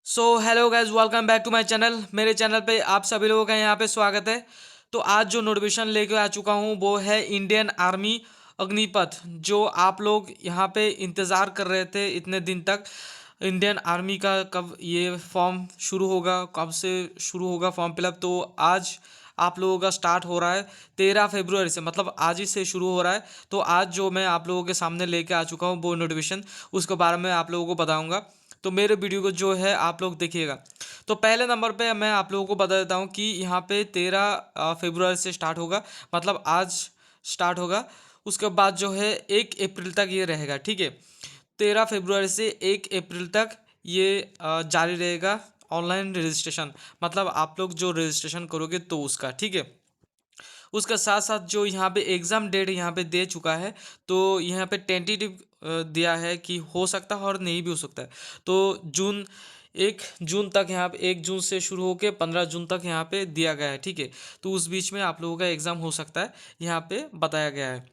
So hello guys, welcome back to my channel. मेरे channel पे आप सभी लोगों का यहाँ पे स्वागत है। तो आज जो नोटिफिकेशन लेके आ चुका हूँ वो है इंडियन आर्मी अग्निपथ। जो आप लोग यहाँ पे इंतज़ार कर रहे थे इतने दिन तक, इंडियन आर्मी का कब ये फॉर्म शुरू होगा, कब से शुरू होगा फॉर्म फिलअप। तो आज आप लोगों का स्टार्ट हो रहा है 13 फरवरी से, मतलब आज ही से शुरू हो रहा है। तो आज जो मैं आप लोगों के सामने लेके आ चुका हूँ वो नोटिफिकेशन, उसके बारे में आप लोगों को बताऊँगा। तो मेरे वीडियो को जो है आप लोग देखिएगा। तो पहले नंबर पे मैं आप लोगों को बता देता हूँ कि यहाँ पे 13 फरवरी से स्टार्ट होगा, मतलब आज स्टार्ट होगा। उसके बाद जो है 1 अप्रैल तक ये रहेगा, ठीक है। 13 फरवरी से 1 अप्रैल तक ये जारी रहेगा ऑनलाइन रजिस्ट्रेशन, मतलब आप लोग जो रजिस्ट्रेशन करोगे तो उसका, ठीक है। उसका साथ साथ जो यहाँ पे एग्ज़ाम डेट यहाँ पे दे चुका है, तो यहाँ पे टेंटेटिव दिया है कि हो सकता है और नहीं भी हो सकता है। तो जून 1 जून तक, यहाँ पे 1 जून से शुरू होकर 15 जून तक यहाँ पे दिया गया है, ठीक है। तो उस बीच में आप लोगों का एग्ज़ाम हो सकता है, यहाँ पे बताया गया है।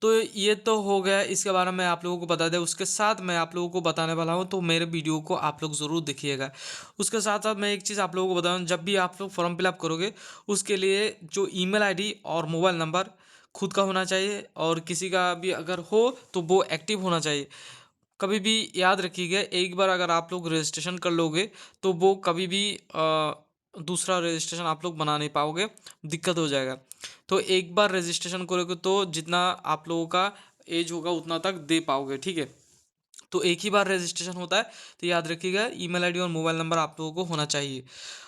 तो ये तो हो गया, इसके बारे में आप लोगों को बता दें। उसके साथ मैं आप लोगों को बताने वाला हूँ, तो मेरे वीडियो को आप लोग ज़रूर देखिएगा। उसके साथ साथ मैं एक चीज़ आप लोगों को बता दूँ, जब भी आप लोग फॉर्म फिलअप करोगे उसके लिए जो ईमेल आईडी और मोबाइल नंबर खुद का होना चाहिए, और किसी का भी अगर हो तो वो एक्टिव होना चाहिए। कभी भी याद रखिएगा, एक बार अगर आप लोग रजिस्ट्रेशन कर लोगे तो वो कभी भी दूसरा रजिस्ट्रेशन आप लोग बना नहीं पाओगे, दिक्कत हो जाएगा। तो एक बार रजिस्ट्रेशन करोगे तो जितना आप लोगों का एज होगा उतना तक दे पाओगे, ठीक है। तो एक ही बार रजिस्ट्रेशन होता है। तो याद रखिएगा, ईमेल आईडी और मोबाइल नंबर आप लोगों को होना चाहिए।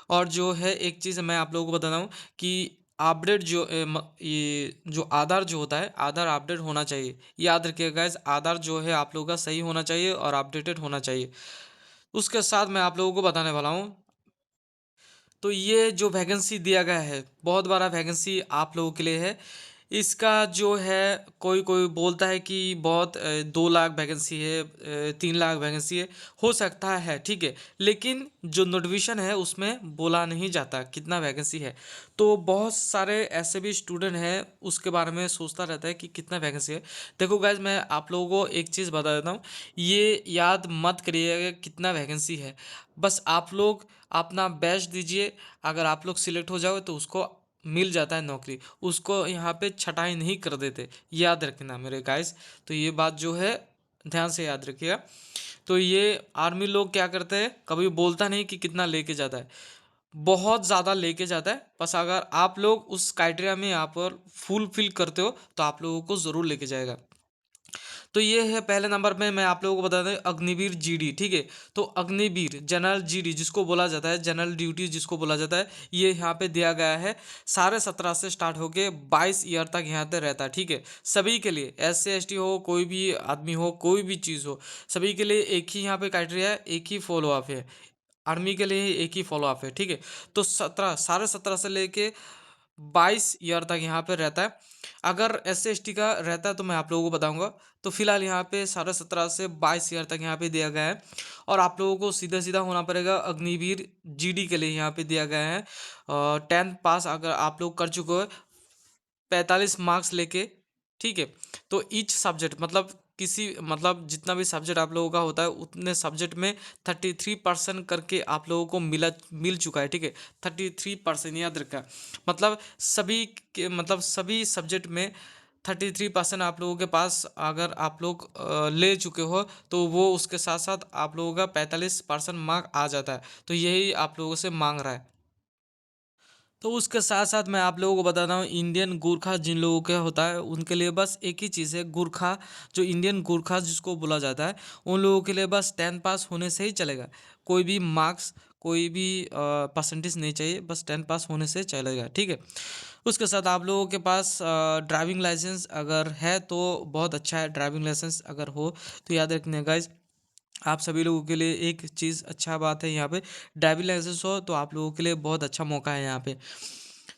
और जो है एक चीज़ मैं आप लोगों को बता रहा हूँ कि अपडेट जो ये जो आधार जो होता है, आधार अपडेट होना चाहिए। याद रखिएगा गाइस, आधार जो है आप लोगों का सही होना चाहिए और अपडेटेड होना चाहिए। उसके साथ मैं आप लोगों को बताने वाला हूँ, तो ये जो वैकेंसी दिया गया है, बहुत बड़ा वैकेंसी आप लोगों के लिए है। इसका जो है, कोई कोई बोलता है कि बहुत 2 लाख वैकेंसी है, 3 लाख वैकेंसी है। हो सकता है, ठीक है। लेकिन जो नोटिफिकेशन है उसमें बोला नहीं जाता कितना वैकेंसी है। तो बहुत सारे ऐसे भी स्टूडेंट हैं, उसके बारे में सोचता रहता है कि कितना वैकेंसी है। देखो गाइज, मैं आप लोगों को एक चीज़ बता देता हूँ, ये याद मत करिएगा कितना वैकेंसी है। बस आप लोग अपना बेस्ट दीजिए। अगर आप लोग सिलेक्ट हो जाओ तो उसको मिल जाता है नौकरी, उसको यहाँ पे छटाई नहीं कर देते, याद रखना मेरे गाइस। तो ये बात जो है ध्यान से याद रखिएगा। तो ये आर्मी लोग क्या करते हैं, कभी बोलता नहीं कि कितना लेके जाता है, बहुत ज़्यादा लेके जाता है। बस अगर आप लोग उस क्राइटेरिया में यहाँ पर फुल फिल करते हो तो आप लोगों को ज़रूर लेके जाएगा। तो ये है पहले नंबर पे, मैं आप लोगों को बता दें, अग्निवीर जीडी, ठीक है। तो अग्निवीर जनरल जीडी जिसको बोला जाता है, जनरल ड्यूटी जिसको बोला जाता है, ये यहाँ पे दिया गया है। 17.5 से स्टार्ट होके 22 ईयर तक यहाँ पे रहता है, ठीक है। सभी के लिए, SC ST हो, कोई भी आदमी हो, कोई भी चीज़ हो, सभी के लिए एक ही यहाँ पे क्राइटेरिया है, एक ही फॉलो अप है। आर्मी के लिए एक ही फॉलो अप है, ठीक है। तो 17 से लेके 22 ईयर तक यहाँ पे रहता है। अगर SC ST का रहता है तो मैं आप लोगों को बताऊंगा। तो फिलहाल यहाँ पे 17.5 से 22 ईयर तक यहाँ पे दिया गया है। और आप लोगों को सीधा सीधा होना पड़ेगा अग्निवीर GD के लिए, यहाँ पे दिया गया है 10th पास अगर आप लोग कर चुके हो, 45 मार्क्स लेके, ठीक है। तो ईच सब्जेक्ट, मतलब किसी, मतलब जितना भी सब्जेक्ट आप लोगों का होता है उतने सब्जेक्ट में 33% करके आप लोगों को मिल चुका है, ठीक है। 33% याद रखा, मतलब सभी मतलब सभी सब्जेक्ट में 33% आप लोगों के पास अगर आप लोग ले चुके हो, तो वो उसके साथ साथ आप लोगों का 45% मार्क आ जाता है। तो यही आप लोगों से मांग रहा है। तो उसके साथ साथ मैं आप लोगों को बताता हूँ, इंडियन गोरखा जिन लोगों का होता है उनके लिए बस एक ही चीज़ है, गोरखा, जो इंडियन गोरखा जिसको बोला जाता है, उन लोगों के लिए बस 10 पास होने से ही चलेगा। कोई भी मार्क्स, कोई भी परसेंटेज नहीं चाहिए, बस 10 पास होने से चलेगा, ठीक है। उसके साथ आप लोगों के पास ड्राइविंग लाइसेंस अगर है तो बहुत अच्छा है। ड्राइविंग लाइसेंस अगर हो तो याद रखने गाइज, आप सभी लोगों के लिए एक चीज़ अच्छा बात है, यहाँ पे ड्राइविंग लाइसेंस हो तो आप लोगों के लिए बहुत अच्छा मौका है यहाँ पे।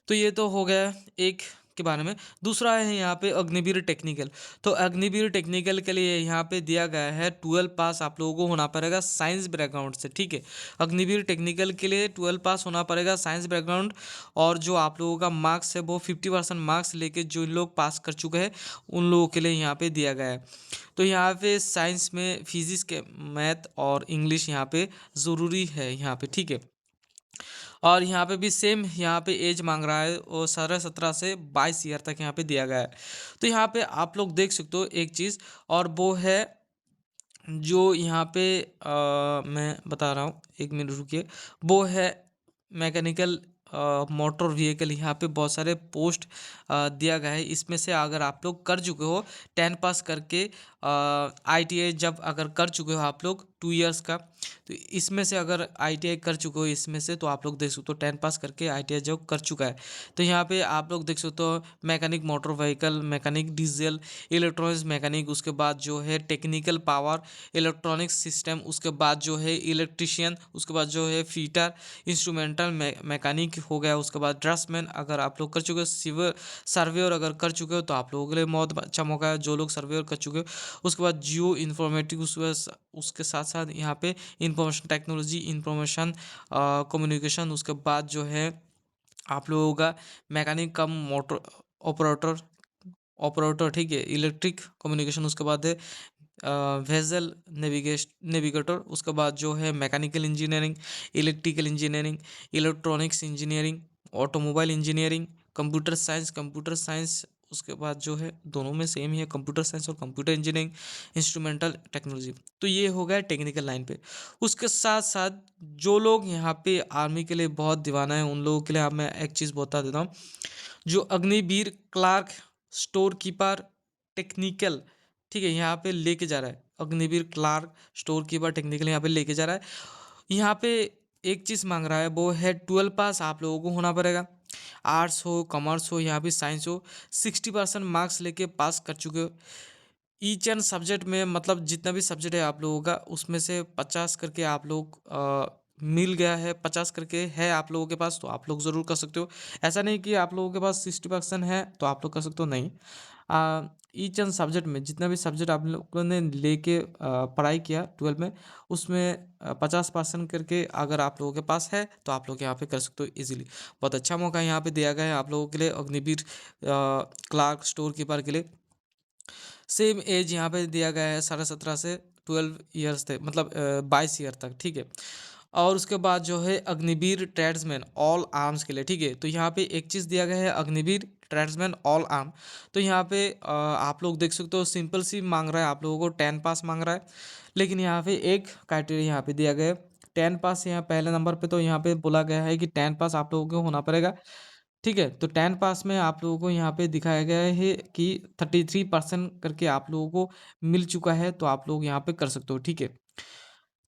तो ये तो हो गया एक के बारे में। दूसरा है यहाँ पे अग्निवीर टेक्निकल। तो अग्निवीर टेक्निकल के लिए यहाँ पे दिया गया है 12 पास आप लोगों को होना पड़ेगा साइंस बैकग्राउंड से, ठीक है। अग्निवीर टेक्निकल के लिए 12 पास होना पड़ेगा साइंस बैकग्राउंड, और जो आप लोगों का मार्क्स है वो 50% मार्क्स लेके जो लोग पास कर चुके हैं उन लोगों के लिए यहाँ पे दिया गया है। तो यहाँ पे साइंस में फिजिक्स के मैथ और इंग्लिश यहाँ पे ज़रूरी है यहाँ पे, ठीक है। और यहाँ पे भी सेम यहाँ पे एज मांग रहा है और 17 से 22 ईयर तक यहाँ पे दिया गया है। तो यहाँ पे आप लोग देख सकते हो एक चीज़, और वो है जो यहाँ पे मैं बता रहा हूँ, एक मिनट रुकिए। वो है मैकेनिकल मोटर व्हीकल। यहाँ पे बहुत सारे पोस्ट दिया गया है। इसमें से अगर आप लोग कर चुके हो 10 पास करके ITI जब अगर कर चुके हो आप लोग 2 इयर्स का, तो इसमें से अगर ITI कर चुके हो इसमें से, तो आप लोग देख सकते हो 10 पास करके ITI जब कर चुका है। तो यहाँ पे आप लोग देख सकते हो mechanic motor vehicle, mechanic diesel, electronics mechanic, उसके बाद जो है टेक्निकल पावर इलेक्ट्रॉनिक्स सिस्टम, उसके बाद जो है इलेक्ट्रिशियन, उसके बाद जो है फीटर इंस्ट्रूमेंटल मैकेनिक हो गया, उसके बाद ड्रेसमैन अगर आप लोग कर चुके हो, सिविल सर्वेयर अगर कर चुके हो तो आप लोगों के लिए बहुत अच्छा मौका है जो लोग सर्वेयर कर चुके हो। उसके बाद जियो इन्फॉर्मेटिक, उसके साथ साथ यहाँ पे इंफॉर्मेशन टेक्नोलॉजी, इंफॉर्मेशन कम्युनिकेशन, उसके बाद जो है आप लोगों का मैकेनिक कम मोटर ऑपरेटर ऑपरेटर, ठीक है, इलेक्ट्रिक कम्युनिकेशन, उसके बाद है वेजल नेविगेटर, उसके बाद जो है mechanical engineering, electrical engineering, electronics engineering, automobile engineering, computer science, उसके बाद जो है दोनों में सेम ही है, कंप्यूटर साइंस और कंप्यूटर इंजीनियरिंग, इंस्ट्रूमेंटल टेक्नोलॉजी। तो ये हो गया टेक्निकल लाइन पे। उसके साथ साथ जो लोग यहाँ पे आर्मी के लिए बहुत दीवाना है उन लोगों के लिए अब मैं एक चीज़ बता देता हूँ। जो Agniveer clerk store keeper technical, ठीक है, यहाँ पे लेके जा रहा है। Agniveer clerk store keeper technical यहाँ पे लेके जा रहा है। यहाँ पे एक चीज़ मांग रहा है वो है 12 पास आप लोगों को होना पड़ेगा। आर्ट्स हो, कॉमर्स हो, यहाँ पे साइंस हो, 60% मार्क्स लेके पास कर चुके हो। ईच एंड सब्जेक्ट में, मतलब जितना भी सब्जेक्ट है आप लोगों का उसमें से 50 करके आप लोग मिल गया है, 50 करके है आप लोगों के पास, तो आप लोग ज़रूर कर सकते हो। ऐसा नहीं कि आप लोगों के पास 60% है तो आप लोग कर सकते हो, नहीं। ईच एंड सब्जेक्ट में जितना भी सब्जेक्ट आप लोगों ने लेके पढ़ाई किया 12 में, उसमें 50% करके अगर आप लोगों के पास है तो आप लोग यहाँ पे कर सकते हो इजीली। बहुत अच्छा मौका यहाँ पे दिया गया है आप लोगों के लिए अग्निवीर क्लार्क स्टोर कीपर के लिए। सेम एज यहाँ पे दिया गया है 17.5 से 12 ईयर्स तक, मतलब 22 ईयर तक, ठीक है। और उसके बाद जो है अग्निवीर ट्रेड्समैन ऑल आर्म्स के लिए, ठीक है। तो यहाँ पे एक चीज़ दिया गया है अग्निवीर ट्रेड्समैन ऑल आर्म। तो यहाँ पे आप लोग देख सकते हो सिंपल सी मांग रहा है आप लोगों को 10 पास मांग रहा है, लेकिन यहाँ पे एक क्राइटेरिया यहाँ पे दिया गया है 10 पास। यहाँ पहले नंबर पे तो यहाँ पे बोला गया है कि 10 पास आप लोगों को होना पड़ेगा, ठीक है। तो 10 पास में आप लोगों को यहाँ पे दिखाया गया है कि 33% करके आप लोगों को मिल चुका है, तो आप लोग यहाँ पे कर सकते हो, ठीक है।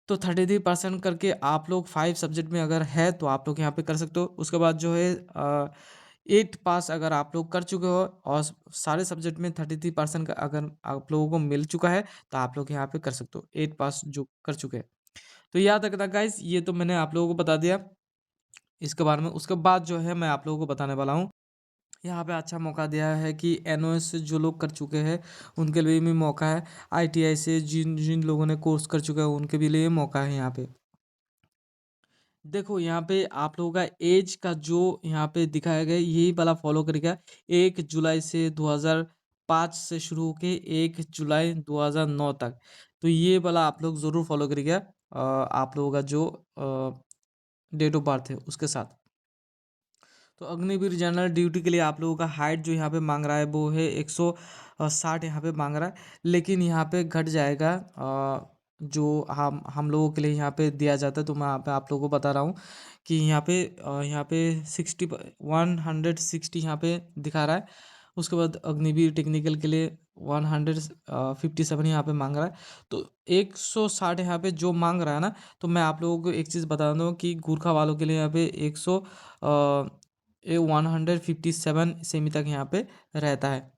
तो 33% करके आप लोग 5 सब्जेक्ट में अगर है तो आप लोग यहाँ पे कर सकते हो। उसके बाद जो है 8 पास अगर आप लोग कर चुके हो और सारे सब्जेक्ट में 33% का अगर आप लोगों को मिल चुका है तो आप लोग यहाँ पे कर सकते हो, 8 पास जो कर चुके हैं। तो याद रखना गाइस, ये तो मैंने आप लोगों को बता दिया इसके बारे में। उसके बाद जो है मैं आप लोगों को बताने वाला हूँ, यहाँ पे अच्छा मौका दिया है कि NOS से जो लोग कर चुके हैं उनके लिए भी मौका है। ITI से जिन जिन लोगों ने कोर्स कर चुका है उनके भी लिए मौका है यहाँ पे। देखो यहाँ पे आप लोगों का एज का जो यहाँ पे दिखाया गया है, यही वाला फॉलो करेगा। 1 जुलाई से 2005 से शुरू होके 1 जुलाई 2009 तक, तो ये वाला आप लोग ज़रूर फॉलो करिएगा आप लोगों का जो डेट ऑफ बर्थ है उसके साथ। तो अग्निवीर जनरल ड्यूटी के लिए आप लोगों का हाइट जो यहाँ पे मांग रहा है वो है 160 यहाँ पे मांग रहा है, लेकिन यहाँ पे घट जाएगा जो हम लोगों के लिए यहाँ पे दिया जाता है। तो मैं यहाँ पे आप लोगों को बता रहा हूँ कि यहाँ पे 160 यहाँ पे दिखा रहा है। उसके बाद अग्निवीर टेक्निकल के लिए 157 यहाँ पे मांग रहा है। तो 160 यहाँ पे जो मांग रहा है ना, तो मैं आप लोगों को एक चीज़ बता दूँ कि गोरखा वालों के लिए यहाँ पे 157 सेमी तक यहाँ पे रहता है।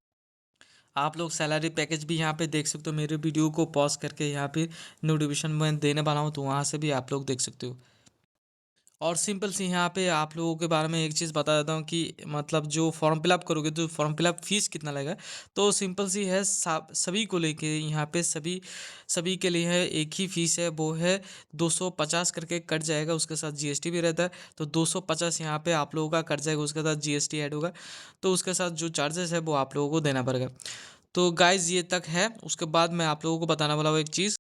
आप लोग सैलरी पैकेज भी यहाँ पे देख सकते हो, मेरे वीडियो को पॉज करके यहाँ पे नोटिफिकेशन में देने वाला हूँ तो वहाँ से भी आप लोग देख सकते हो। और सिंपल सी यहाँ पे आप लोगों के बारे में एक चीज़ बता देता हूँ कि मतलब जो फॉर्म फिलअप करोगे तो फॉर्म फिलअप फीस कितना लगेगा। तो सिंपल सी है, सभी को लेके यहाँ पे सभी सभी के लिए है एक ही फीस है, वो है 250 करके कट जाएगा, उसके साथ जीएसटी भी रहता है। तो 250 यहाँ पे आप लोगों का कट जाएगा, उसके साथ जीएसटी ऐड होगा, तो उसके साथ जो चार्जेस है वो आप लोगों को देना पड़ेगा। तो गाइज ये तक है। उसके बाद मैं आप लोगों को बताने वाला हूँ एक चीज़,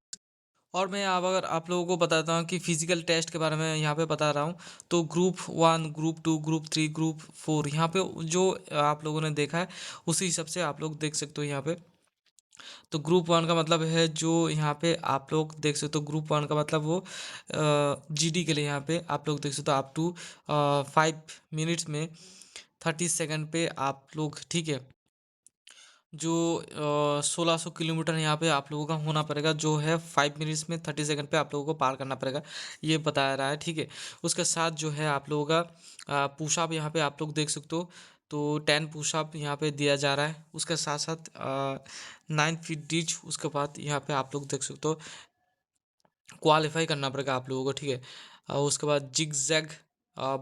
और मैं अब अगर आप लोगों को बताता हूँ कि फिजिकल टेस्ट के बारे में यहाँ पे बता रहा हूँ। तो ग्रुप 1, ग्रुप 2, ग्रुप 3, ग्रुप 4 यहाँ पे जो आप लोगों ने देखा है उसी हिसाब से आप लोग देख सकते हो यहाँ पे। तो ग्रुप 1 का मतलब है जो यहाँ पे आप लोग देख सकते हो, ग्रुप 1 का मतलब वो जीडी के लिए यहाँ पे आप लोग देख सकते हो अप टू 5 मिनट्स में 30 सेकंड पे आप लोग, ठीक है, जो 1600 किलोमीटर यहाँ पे आप लोगों का होना पड़ेगा, जो है 5 मिनट्स में 30 सेकंड पे आप लोगों को पार करना पड़ेगा, ये बता रहा है, ठीक है। उसके साथ जो है आप लोगों का पुशअप यहाँ पे आप लोग देख सकते हो। तो 10 पुशअप यहाँ पे दिया जा रहा है, उसके साथ साथ 9 फीट डिच, उसके बाद यहाँ पे आप लोग देख सकते हो क्वालिफाई करना पड़ेगा आप लोगों को, ठीक है। उसके बाद जिग जैग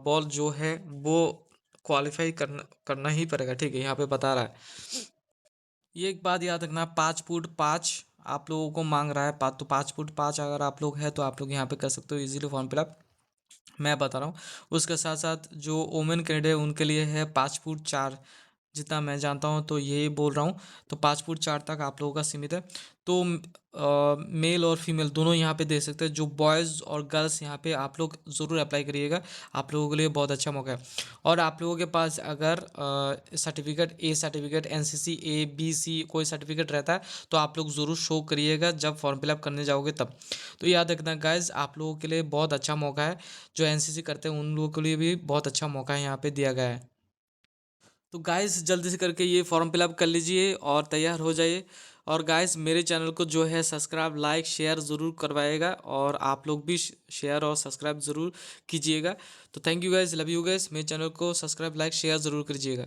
बॉल जो है वो क्वालिफाई करना करना ही पड़ेगा, ठीक है, यहाँ पे बता रहा है। ये एक बात याद रखना, 5 फुट 5 आप लोगों को मांग रहा है। 5 फुट 5 अगर आप लोग हैं तो आप लोग यहाँ पे कर सकते हो इजीली फॉर्म फिलअप, मैं बता रहा हूँ। उसके साथ साथ जो वोमेन कैंडिडेट है उनके लिए है 5 फुट 4, जितना मैं जानता हूँ तो यही बोल रहा हूँ। तो 5 फुट 4 तक आप लोगों का सीमित है। तो मेल और फीमेल दोनों यहाँ पे दे सकते हैं। जो बॉयज़ और गर्ल्स यहाँ पे आप लोग ज़रूर अप्लाई करिएगा, आप लोगों के लिए बहुत अच्छा मौका है। और आप लोगों के पास अगर certificate, A certificate, NCC A B C कोई सर्टिफिकेट रहता है तो आप लोग ज़रूर शो करिएगा जब फॉर्म फिलअप करने जाओगे तब। तो याद रखना गाइज, आप लोगों के लिए बहुत अच्छा मौका है। जो एनसीसी करते हैं उन लोगों के लिए भी बहुत अच्छा मौका है यहाँ पे दिया गया है। तो गाइस जल्दी से करके ये फॉर्म फिलअप कर लीजिए और तैयार हो जाइए। और गाइस मेरे चैनल को जो है सब्सक्राइब, लाइक, शेयर ज़रूर करवाएगा, और आप लोग भी शेयर और सब्सक्राइब ज़रूर कीजिएगा। तो thank you guys, love you guys, मेरे चैनल को सब्सक्राइब, लाइक, शेयर ज़रूर कीजिएगा।